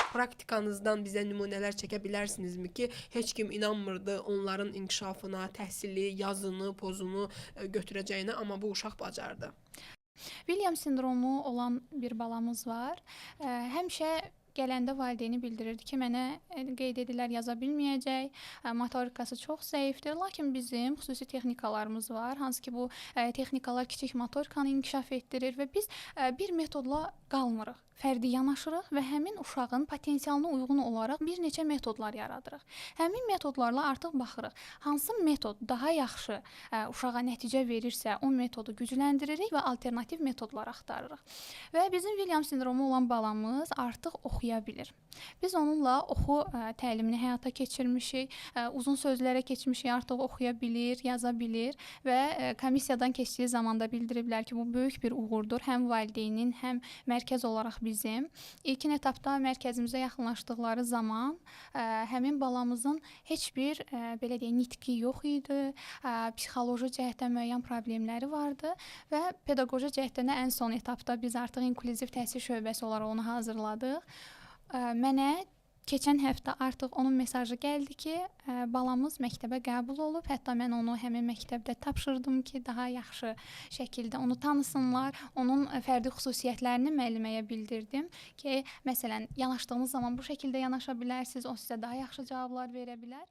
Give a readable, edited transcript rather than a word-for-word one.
Praktikanızdan bizə nümunələr çəkə bilərsinizmi ki, heç kim inanmırdı onların inkişafına, təhsili, yazını, pozunu götürəcəyinə, amma bu uşaq bacardı. William sindromu olan bir balamız var. Həmişə gələndə valideyni bildirirdi ki, mənə qeyd edilər yaza bilməyəcək, motorikası çox zəifdir. Lakin bizim xüsusi texnikalarımız var, hansı ki bu texnikalar kiçik motorikanı inkişaf etdirir və biz bir metodla qalmırıq. Fərdi yanaşırıq və həmin uşağın potensialına uyğun olaraq bir neçə metodlar yaradırıq. Həmin metodlarla artıq baxırıq. Hansı metod daha yaxşı uşağa nəticə verirsə, o metodu gücləndiririk və alternativ metodlar axtarırıq. Və bizim William sindromu olan balamız artıq oxuya bilir. Biz onunla oxu təlimini həyata keçirmişik, uzun sözlərə keçmişik, artıq oxuya bilir, yaza bilir və komissiyadan keçdiyi zamanda bildiriblər ki, bu böyük bir uğurdur. Həm valideynin, həm mərkəz olaraq bizim. İlkin etapda mərkəzimizə yaxınlaşdıqları zaman həmin balamızın heç bir belə deyək, nitqi yox idi, psixoloji cəhətdən müəyyən problemləri vardı və pedaqoji cəhətdən ən son etapda biz artıq inklüziv təhsil şöbəsi olaraq onu hazırladıq. Mənə keçən həftə artıq onun mesajı gəldi ki, balamız məktəbə qəbul olub. Hətta mən onu həmin məktəbdə tapşırdım ki, daha yaxşı şəkildə onu tanısınlar. Onun fərdi xüsusiyyətlərini müəlliməyə bildirdim ki, məsələn, yanaşdığımız zaman bu şəkildə yanaşa bilərsiniz, o sizə daha yaxşı cavablar verə bilər.